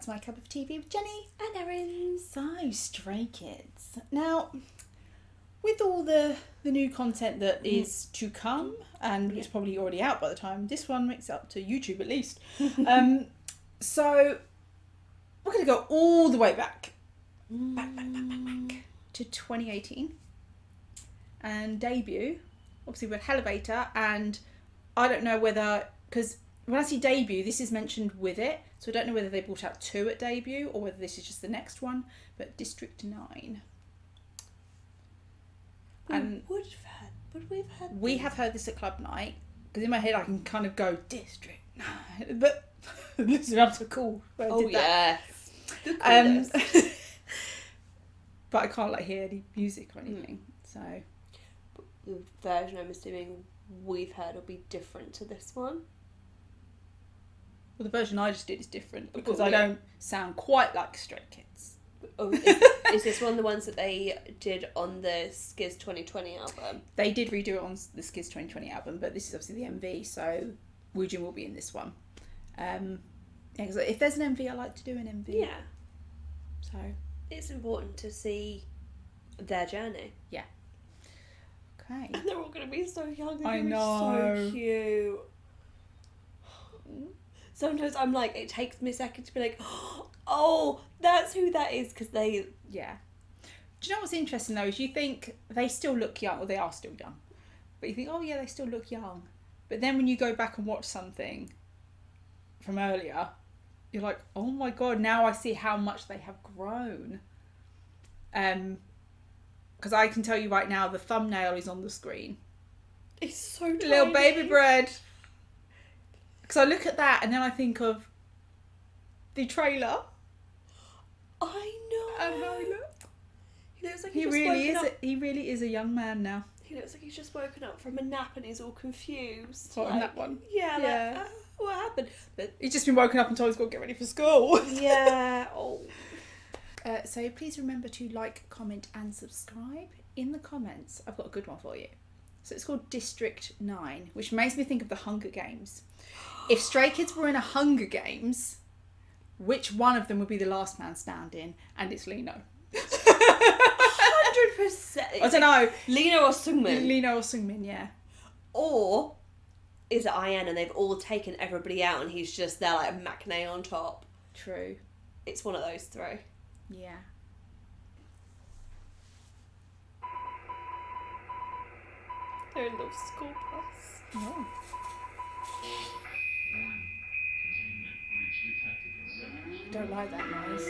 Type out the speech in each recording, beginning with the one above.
My Cup of Tea with Jenny and Erin. So, Stray Kids. Now, with all the new content that is to come, and it's probably already out by the time this one makes it up to YouTube at least. So, we're going to go all the way back to 2018 and debut. Obviously, with Elevator, and I don't know whether, because when I see debut, this is mentioned with it, so I don't know whether they brought out 2 at debut or whether this is just the next one. But District 9. We have heard this at club night, because in my head I can kind of go District 9, but listen up to cool. Yes. But I can't hear any music or anything. So the version I'm assuming we've heard will be different to this one. Well, the version I just did is different because I don't sound quite like Stray Kids. Oh, is this one of the ones that they did on the Skiz 2020 album? They did redo it on the Skiz 2020 album, but this is obviously the MV, so Woojin will be in this one. Because if there's an MV, I like to do an MV. Yeah. So it's important to see their journey. Yeah. Okay. And they're all going to be so young. I know. So cute. Sometimes I'm like, it takes me a second to be like, oh, that's who that is, because they... Yeah. Do you know what's interesting, though, is you think they still look young, or they are still young, but you think, oh, yeah, they still look young. But then when you go back and watch something from earlier, you're like, oh, my God, now I see how much they have grown. Because I can tell you right now, the thumbnail is on the screen. It's so tiny. Little baby bread. Because I look at that and then I think of the trailer. I know. And how he looks. He looks like He really is a young man now. He looks like he's just woken up from a nap and he's all confused. What, on that one? Yeah. What happened? But he's just been woken up and told he's got to get ready for school. Yeah. Oh. So please remember to like, comment and subscribe. In the comments, I've got a good one for you. So it's called District 9, which makes me think of the Hunger Games. If Stray Kids were in a Hunger Games, which one of them would be the last man standing? And it's Lino. 100%. I don't know. Lino or Seungmin? Lino or Seungmin, yeah. Or is it I.N and they've all taken everybody out and he's just there like a matinee on top? True. It's one of those 3. Yeah. They're in the school bus. Oh. Don't like that noise.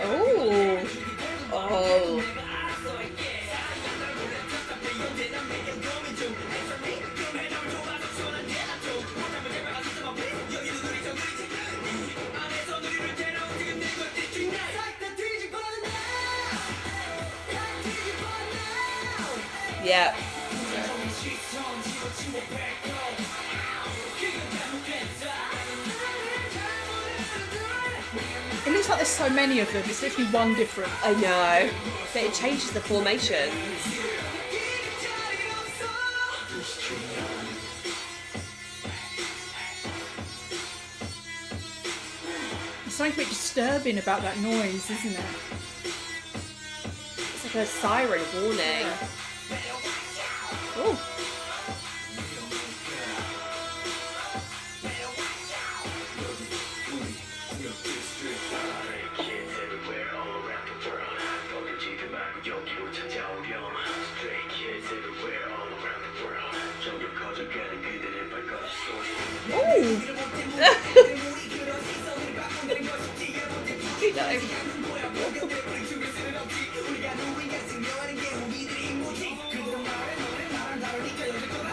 Oh. Oh. Yeah. It looks like there's so many of them. It's literally one different. I know. But it changes the formations. There's something a bit disturbing about that noise, isn't it? It's like a siren warning. Oh.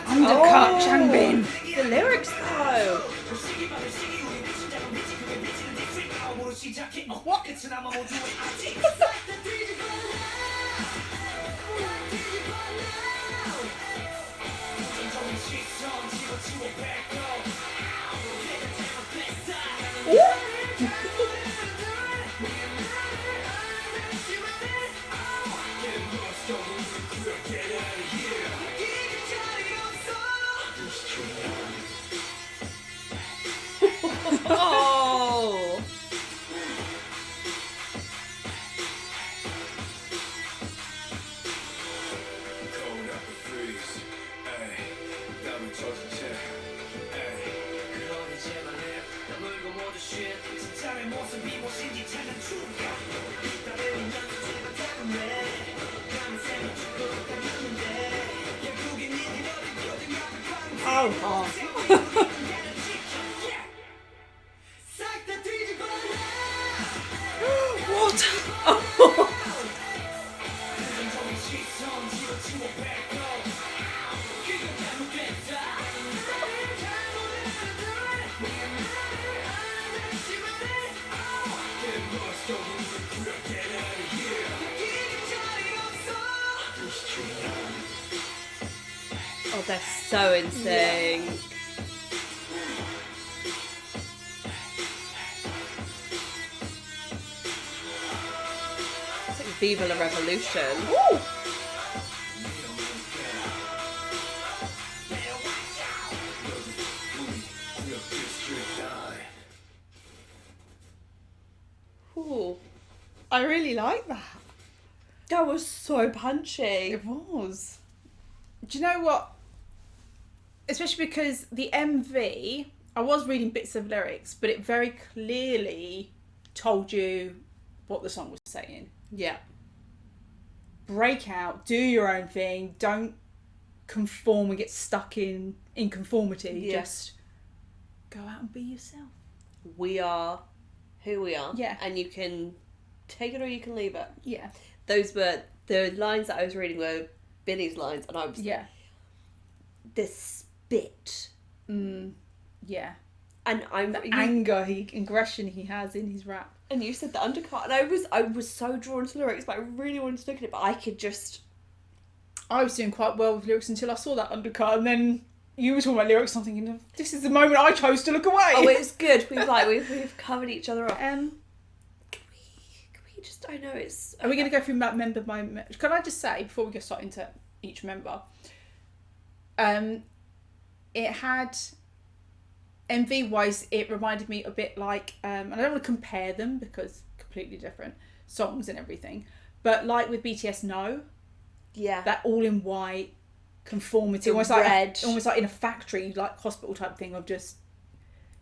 Undercut Changbin. The lyrics though. What? Ooh. Oh. Oh, what? Oh, they're so in sync. It's like Viva la Revolution. Ooh. Ooh, I really like that. that was so punchy. It was. Do you know what? Especially because the MV, I was reading bits of lyrics, but it very clearly told you what the song was saying. Yeah. Break out, do your own thing, don't conform and get stuck in conformity. Yeah. Just go out and be yourself. We are who we are. Yeah. And you can take it or you can leave it. Yeah. Those were the lines that I was reading were Billy's lines, and I was Yeah. the spit. Yeah. And I'm The anger, aggression he has in his rap. and you said the undercut, and I was so drawn to lyrics, but I really wanted to look at it, but I could just. I was doing quite well with lyrics until I saw that undercut, and then you were talking about lyrics. I'm thinking, this is the moment I chose to look away. Oh, it's good. We've covered each other up. Can we just? I know it's. Are we going to go through member by member? Can I just say before we go start into each member? It had MV wise, it reminded me a bit like, and I don't want to compare them because completely different songs and everything, but like with BTS, No, Yeah. that all in white conformity, The almost red. like almost like in a factory, like hospital type thing of just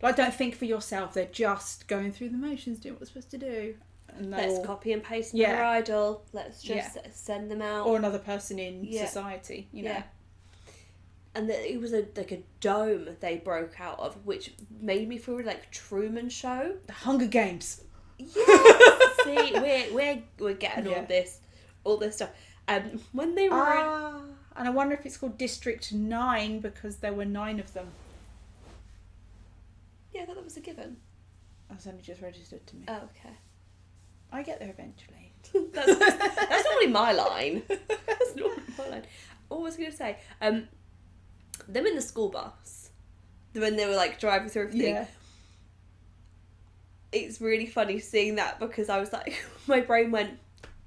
like don't think for yourself. They're just going through the motions, doing what they're supposed to do. And Let's copy and paste Yeah. another idol. Let's just send them out. or another person in Yeah. society, you know. Yeah. And it was like a dome they broke out of, which made me feel like Truman Show. The Hunger Games. Yes. See, we're getting all this stuff. When they were And I wonder if it's called District 9 because there were 9 of them. yeah, I thought that was a given. That's only just registered to me. Oh, okay. I get there eventually. That's normally my line. That's normally my line. What was I going to say? Them in the school bus, when they were like driving through everything. Yeah. It's really funny seeing that because I was like, my brain went,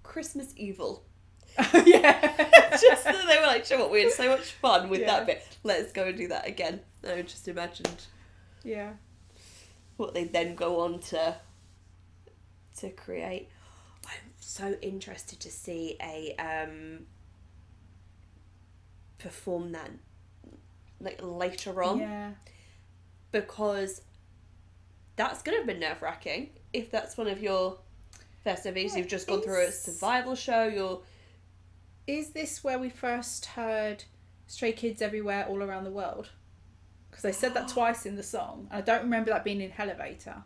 Christmas Evil. Yeah. Just that they were like, sure, we had so much fun with Yeah. that bit. Let's go and do that again. I just imagined Yeah. what they then go on to create. I'm so interested to see a perform that like later on. Yeah. Because that's gonna have been nerve-wracking if that's one of your first MVs. You've just gone through a survival show. Is this where we first heard Stray Kids Everywhere all around the world? Because they said that twice in the song. I don't remember that being in Elevator.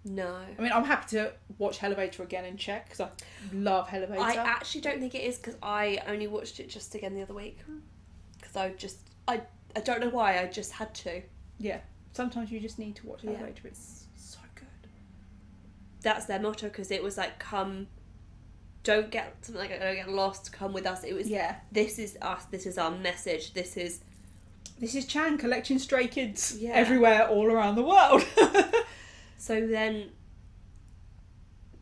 No. I mean, I'm happy to watch Elevator again and check because I love Elevator. I actually don't think it is because I only watched it just again the other week. Because I don't know why, I just had to. Yeah. Sometimes you just need to watch Yeah. Elevator. It's so good. That's their motto because it was like, don't get something like don't get lost, come with us. It was this is us, this is our message, this is Chan collecting stray kids Yeah. everywhere all around the world. so then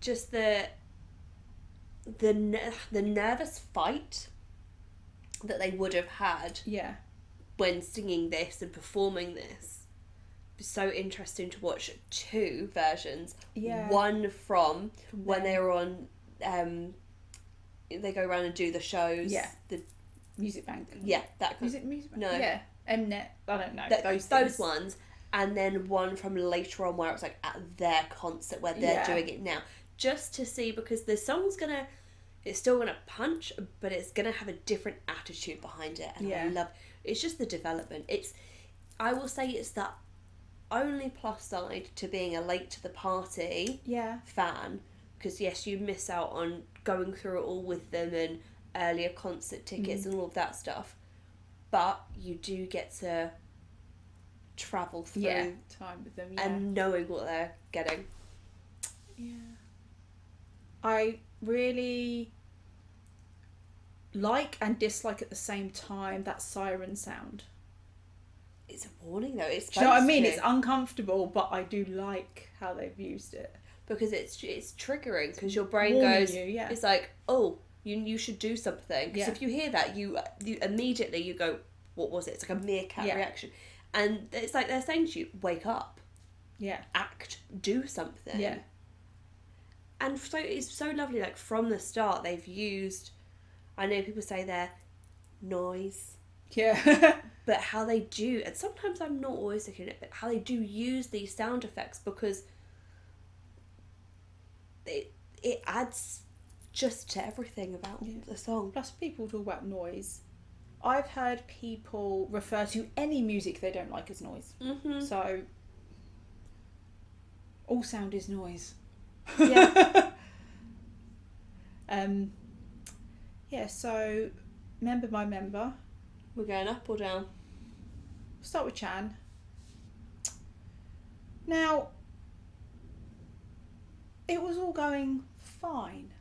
just the nervous fight that they would have had Yeah. when singing this and performing this. It's so interesting to watch 2 versions. Yeah. One from when them. they were on, they go around and do the shows. Yeah. The Music Bank. yeah, that kind Is it Music Bank? No. Yeah. Mnet. I don't know. those ones, and then one from later on where it's like at their concert where they're doing it now, just to see, because the song's it's still gonna punch, but it's gonna have a different attitude behind it, and I love. It's just the development. I will say it's the only plus side to being a late to the party fan, because yes, you miss out on going through it all with them and earlier concert tickets and all of that stuff, but you do get to travel through time with them and knowing what they're getting. I really like and dislike at the same time that siren sound. It's a warning though. It's Do you know what I mean? It's uncomfortable, but I do like how they've used it, because it's triggering, because your brain warning goes, you, it's like, oh, you should do something, because if you hear that, you immediately you go, what was it? It's like a meerkat reaction, and it's like they're saying to you, wake up, act, do something, and so it's so lovely. Like from the start, they've used, I know people say they're noise, but how they do, and sometimes I'm not always looking at it, but how they do use these sound effects, because it adds just to everything about the song. Plus, people talk about noise. I've heard people refer to any music they don't like as noise. Mm-hmm. So, all sound is noise. Yeah. So, member by member. We're going up or down? We'll start with Chan. Now, it was all going fine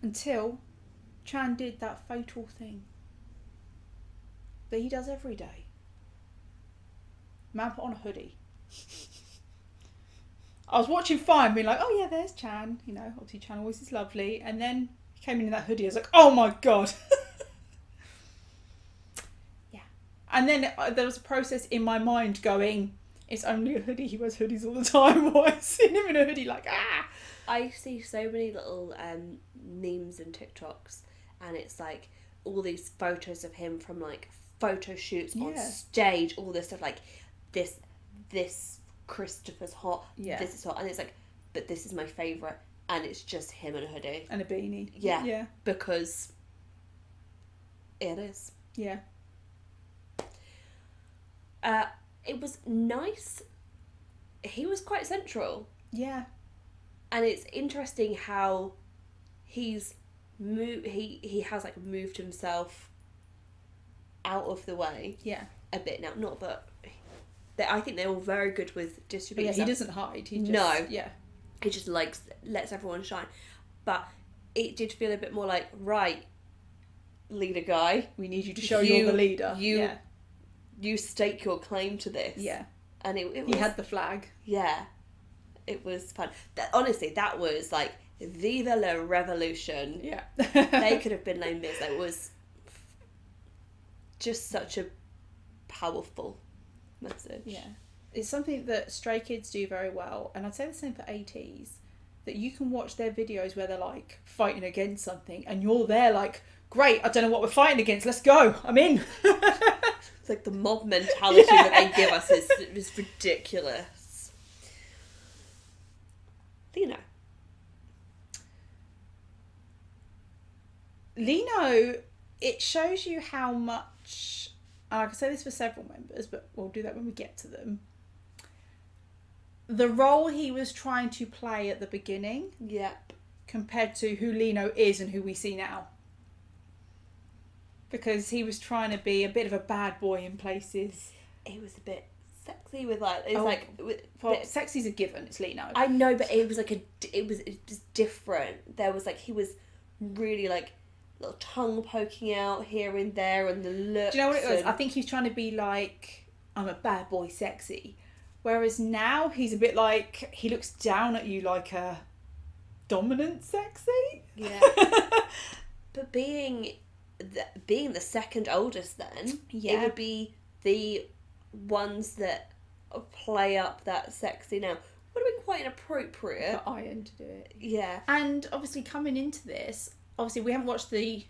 until Chan did that fatal thing that he does every day. Man put on a hoodie. I was watching fine, being like, oh yeah, there's Chan. You know, obviously Chan always is lovely. And then he came in that hoodie. I was like, oh my God. And then there was a process in my mind going, it's only a hoodie. He wears hoodies all the time. Why I see him in a hoodie like, ah. I see so many little memes and TikToks, and it's like all these photos of him from like photo shoots on stage, all this stuff, like this Christopher's hot, this is hot, and it's like, but this is my favourite, and it's just him in a hoodie. And a beanie. Yeah. Because it is. Yeah. It was nice. He was quite central. Yeah. And it's interesting how he's he has like moved himself out of the way. Yeah. A bit now. Not that I think they're all very good with distributing. He doesn't hide. He just, he just lets everyone shine. But it did feel a bit more like, right, leader guy, we need you to show you're the leader. You stake your claim to this. Yeah. And it was, he had the flag. Yeah. It was fun. Honestly, that was like Viva la Revolution. Yeah. They could have been named this. It was just such a powerful message. Yeah. It's something that Stray Kids do very well, and I'd say the same for ATs, that you can watch their videos where they're like fighting against something and you're there like, great, I don't know what we're fighting against, let's go, I'm in. It's like the mob mentality that they give us is ridiculous. Lino, it shows you how much, and I can say this for several members, but we'll do that when we get to them, the role he was trying to play at the beginning compared to who Lino is and who we see now. Because he was trying to be a bit of a bad boy in places. He was a bit sexy with like, sexy's a given, it's Lino. I know, but it was like it was different. There was like, he was really like little tongue poking out here and there, and the looks. Do you know what it was? I think he's trying to be like, I'm a bad boy sexy. Whereas now he's a bit like, he looks down at you like a dominant sexy. Yeah. But being being the second oldest then, Yeah. it would be the ones that play up that sexy now. Would have been quite inappropriate. For I.N to do it. Yeah. And obviously coming into this, obviously we haven't watched the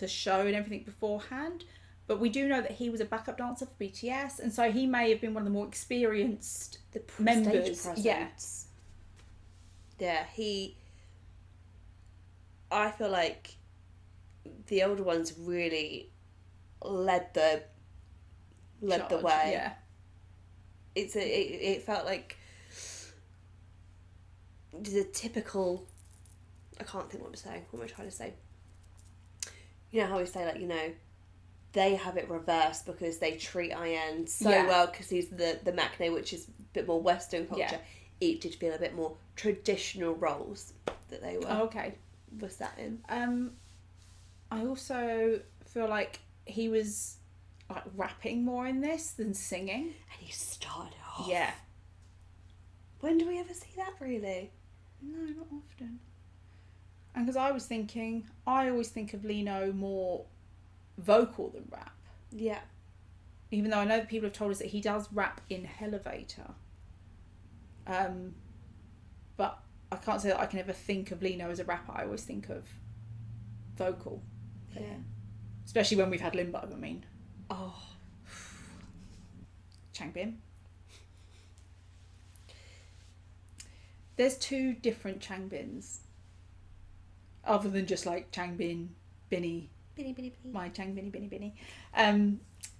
show and everything beforehand, but we do know that he was a backup dancer for BTS, and so he may have been one of the more experienced members. Stage Yeah. presence. Yeah, I feel like the older ones really led the way. Yeah. It felt like the typical. I can't think what I'm saying. What am I trying to say? You know how we say, like, you know, they have it reversed because they treat I.N so well because he's the Maknae, which is a bit more Western culture. Yeah. It did feel a bit more traditional roles that they were. Was that in? I also feel like he was like rapping more in this than singing. And he started off. Yeah. When do we ever see that, really? No, not often. And because I always think of Lino more vocal than rap. Yeah. Even though I know that people have told us that he does rap in Elevator. But I can't say that I can ever think of Lino as a rapper. I always think of vocal. Yeah. Especially when we've had Limbo, I mean. Oh. Changbin. There's 2 different Changbins. Other than just like Changbin, Binny. My Changbinny, Binny.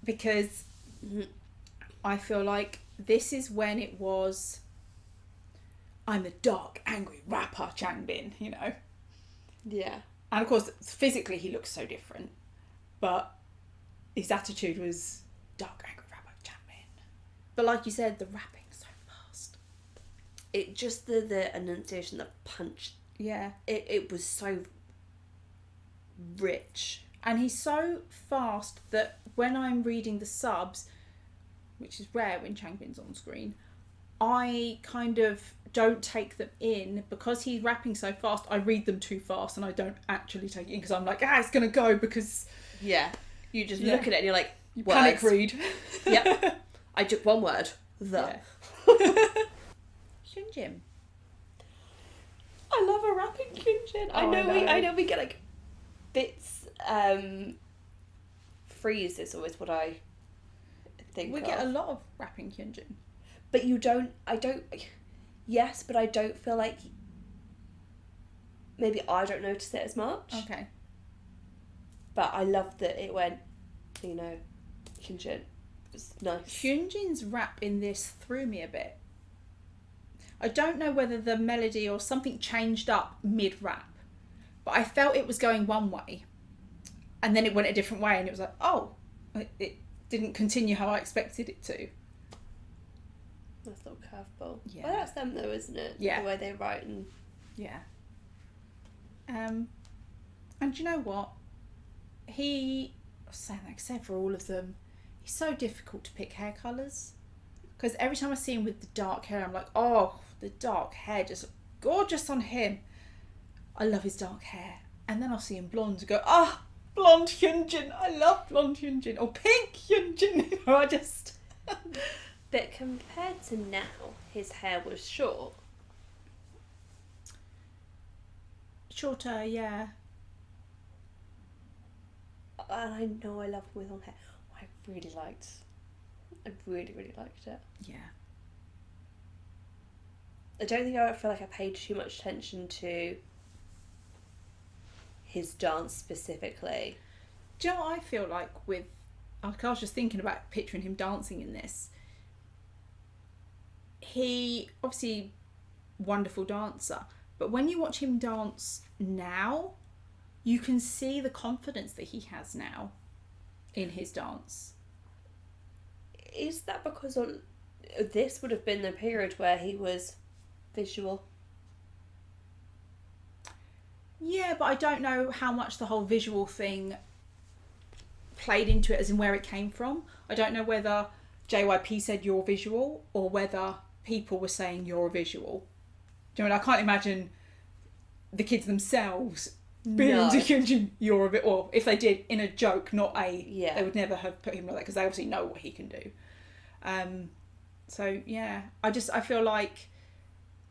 Because I feel like this is when it was, I'm a dark, angry rapper Changbin, you know? Yeah. And of course, physically he looks so different. But his attitude was dark, angry rapper Changbin. But like you said, the rapping's so fast. It just, the enunciation, the punch. Yeah. It was so rich. And he's so fast that when I'm reading the subs, which is rare when Changbin's on screen, I kind of don't take them in because he's rapping so fast. I read them too fast and I don't actually take it in because I'm like, it's going to go because... Yeah. You just look at it and you're like, you panic read. Yep. I took one word. The. Yeah. Hyunjin. I love a rapping Hyunjin. I know we get like bits. Freeze is always what I think. We get a lot of rapping Hyunjin, but you don't. I don't. Yes, but I don't feel like. Maybe I don't notice it as much. Okay. But I love that it went. You know, Hyunjin. It's nice. Hyunjin's rap in this threw me a bit. I don't know whether the melody or something changed up mid-rap, but I felt it was going one way, and then it went a different way, and it was like, oh, it didn't continue how I expected it to. Nice little curveball. Yeah. Well, that's them though, isn't it? Yeah. The way they write and... Yeah. And do you know what? I was saying that, except for all of them, he's so difficult to pick hair colours. Because every time I see him with the dark hair, I'm like, oh, the dark hair, just gorgeous on him. I love his dark hair. And then I'll see him blonde and go, blonde Hyunjin. I love blonde Hyunjin. Or pink Hyunjin. I just... But compared to now, his hair was short. Shorter, yeah. And I know I love him with long hair. I really liked it. Yeah. I don't think I feel like I paid too much attention to his dance specifically. Do you know what I feel like with... I was just thinking about picturing him dancing in this. He, obviously, wonderful dancer. But when you watch him dance now, you can see the confidence that he has now in his dance. Is that because this would have been the period where he was visual? Yeah, but I don't know how much the whole visual thing played into it, as in where it came from. I don't know whether JYP said you're visual or whether people were saying you're a visual. Do you know what I mean? I can't imagine the kids themselves No. to Hyunjin, you're a bit, or if they did in a joke, not a, Yeah. they would never have put him like that because they obviously know what he can do. So yeah, I feel like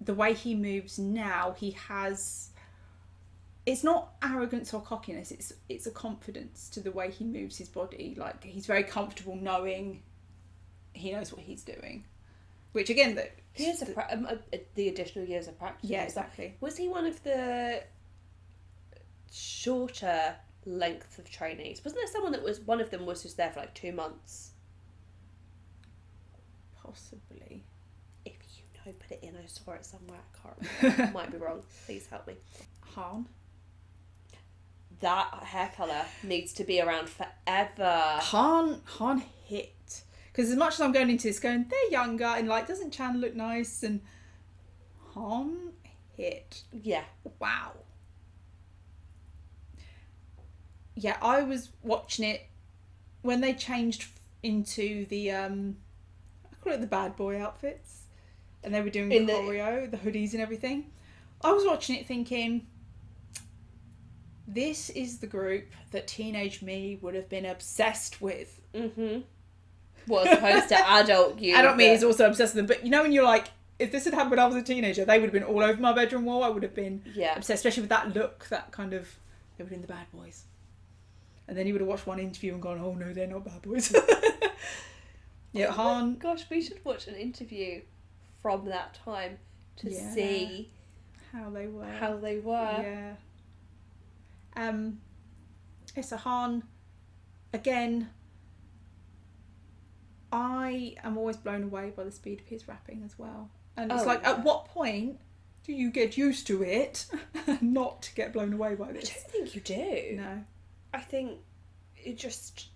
the way he moves now, he has, it's not arrogance or cockiness, it's a confidence to the way he moves his body. Like, he's very comfortable knowing he knows what he's doing, which again, the additional years of practice. Yeah, exactly. Was he one of the shorter length of trainees? Wasn't there someone that was, one of them was just there for like 2 months? Possibly. If you know, put it in. I saw it somewhere. I can't remember. I might be wrong. Please help me. Han. That hair colour needs to be around forever. Han hit. Because as much as I'm going into this going, they're younger and like, doesn't Chan look nice? And Han hit. Yeah. Wow. Yeah, I was watching it when they changed into the I call it the bad boy outfits, and they were doing choreo, the hoodies and everything. I was watching it thinking, this is the group that teenage me would have been obsessed with. Mm-hmm. Well, as opposed to adult you. Adult me is also obsessed with them, but you know when you're like, if this had happened when I was a teenager, they would have been all over my bedroom wall. I would have been obsessed, especially with that look, that kind of, they would have been the bad boys. And then he would have watched one interview and gone, oh no, they're not bad boys. Yeah, Han. Gosh, we should watch an interview from that time to see how they were. Yeah. So Han, again, I am always blown away by the speed of his rapping as well. And it's at what point do you get used to it and not get blown away by this? I don't think you do. No. I think it just...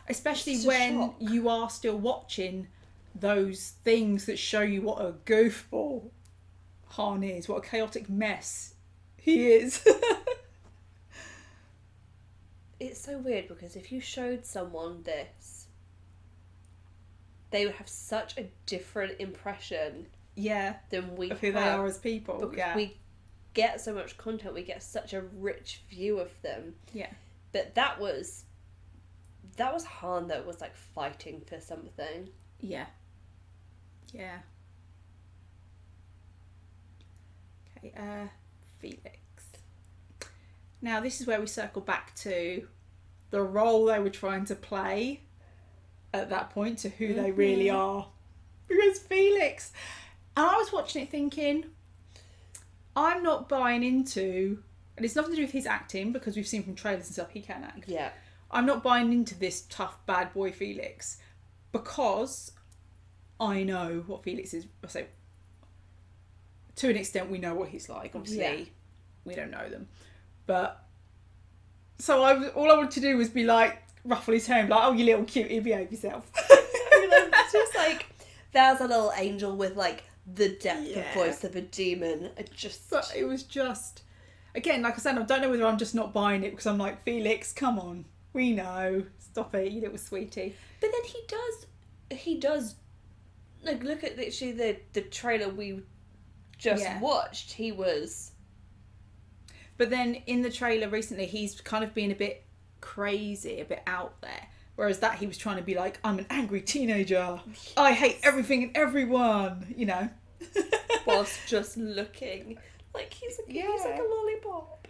Especially when you are still watching those things that show you what a goofball Han is, what a chaotic mess he is. It's so weird because if you showed someone this, they would have such a different impression than we of who they are as people. Because we get so much content, we get such a rich view of them. Yeah. But that was Han that was like fighting for something. Yeah. Yeah. Okay, Felix. Now this is where we circle back to the role they were trying to play at that point, to who they really are. Because Felix, and I was watching it thinking, I'm not buying into, and it's nothing to do with his acting, because we've seen from trailers and stuff he can act. Yeah. I'm not buying into this tough bad boy Felix, because I know what Felix is. So to an extent we know what he's like. Obviously we don't know them, but so all I wanted to do was be like, ruffle his hair and be like, oh you little cutie, behave yourself. It's just like, there's a little angel with like the depth of voice of a demon. But it was just, again, like I said, I don't know whether I'm just not buying it because I'm like, Felix, come on, we know, stop it, you little sweetie. But then he does like, look at literally the trailer we just watched. He was, but then in the trailer recently he's kind of been a bit crazy, a bit out there, whereas that he was trying to be like, I'm an angry teenager, I hate everything and everyone, you know. whilst just looking like he's like a lollipop.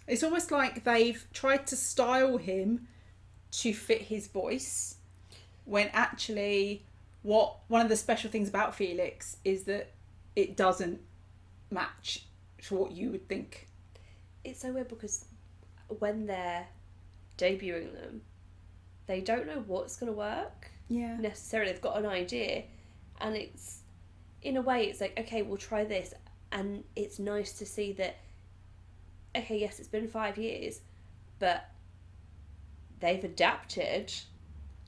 It's almost like they've tried to style him to fit his voice, when actually one of the special things about Felix is that it doesn't match to what you would think. It's so weird because when they're debuting them, they don't know what's going to work necessarily. They've got an idea, and it's, in a way, it's like, okay, we'll try this, and it's nice to see that, okay, yes, it's been 5 years, but they've adapted.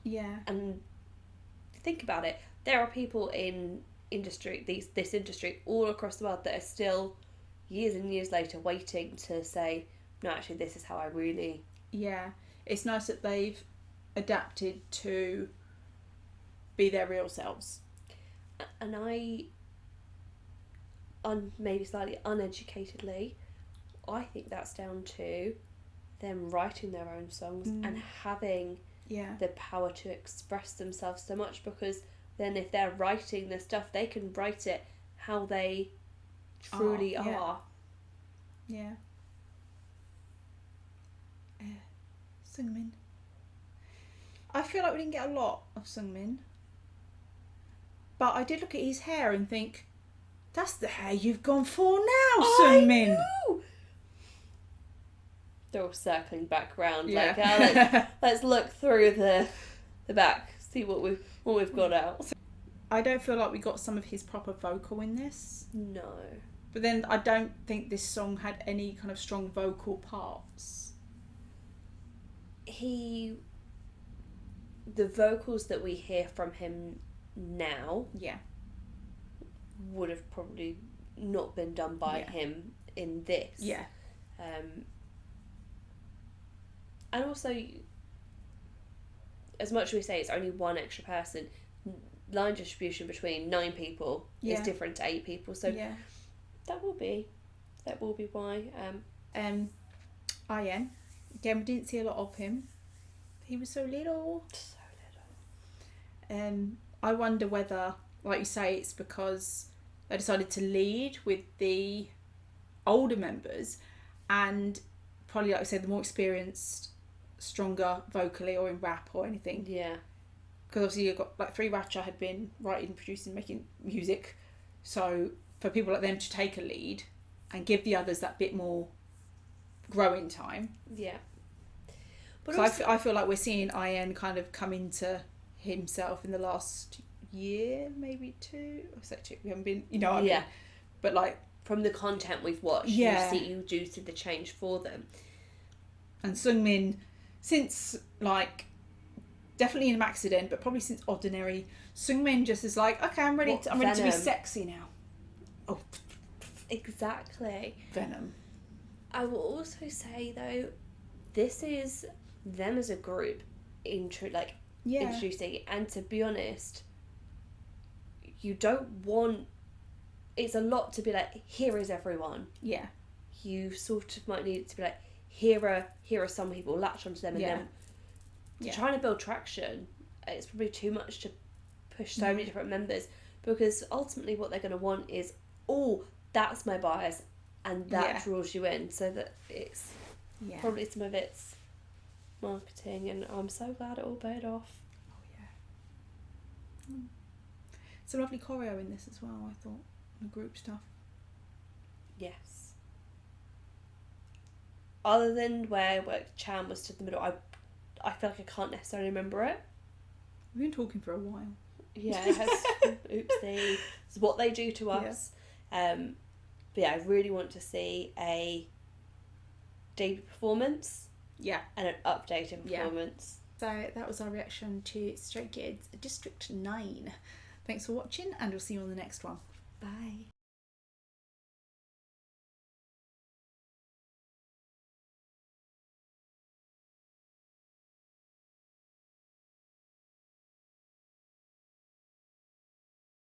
Yeah. And think about it, there are people in this industry all across the world that are still years and years later waiting to say, no, actually this is how I really... Yeah, it's nice that they've adapted to be their real selves. And I, maybe slightly uneducatedly, I think that's down to them writing their own songs and having the power to express themselves so much, because then if they're writing their stuff, they can write it how they truly are. Yeah. Seungmin. I feel like we didn't get a lot of Seungmin. But I did look at his hair and think, that's the hair you've gone for now, Seungmin. They're all circling back round. Yeah. Like, let's look through the back, see what we've got out. I don't feel like we got some of his proper vocal in this. No. But then I don't think this song had any kind of strong vocal parts. The vocals that we hear from him now would have probably not been done by him in this. Yeah. And also, as much as we say it's only one extra person, line distribution between 9 people is different to 8 people, so that will be why. I.N. Again, we didn't see a lot of him. He was so little. I wonder whether, like you say, it's because they decided to lead with the older members, and probably, like I said, the more experienced, stronger vocally or in rap or anything. Yeah. Because obviously you've got like 3 Ratcha had been writing, producing, making music, so for people like them to take a lead and give the others that bit more growing time. Yeah. But so also, I feel like we're seeing I.N. kind of come into himself in the last year, maybe 2. Or so 2. We haven't been, you know what I mean? But like from the content we've watched, you do see the change for them. And Seungmin, since like definitely in an accident, but probably since Ordinary, Seungmin just is like, okay, I'm ready to be sexy now. Oh, exactly. Venom. I will also say though, this is them as a group introducing, and to be honest, you don't want. It's a lot to be like, here is everyone. Yeah. You sort of might need it to be like, here are some people, latch onto them, and then trying to build traction. It's probably too much to push so many different members, because ultimately what they're going to want is, oh, that's my bias, and that draws you in, so that it's probably some of it's marketing, and I'm so glad it all paid off. Oh yeah. It's a lovely choreo in this as well, I thought, the group stuff. Yes. Other than where Chan was stood in the middle, I feel like I can't necessarily remember it. We've been talking for a while. Yeah, it has. Oopsie. It's what they do to us. But yeah, I really want to see a debut performance. Yeah. And an updated performance. So that was our reaction to Stray Kids District 9. Thanks for watching, and we'll see you on the next one. Bye.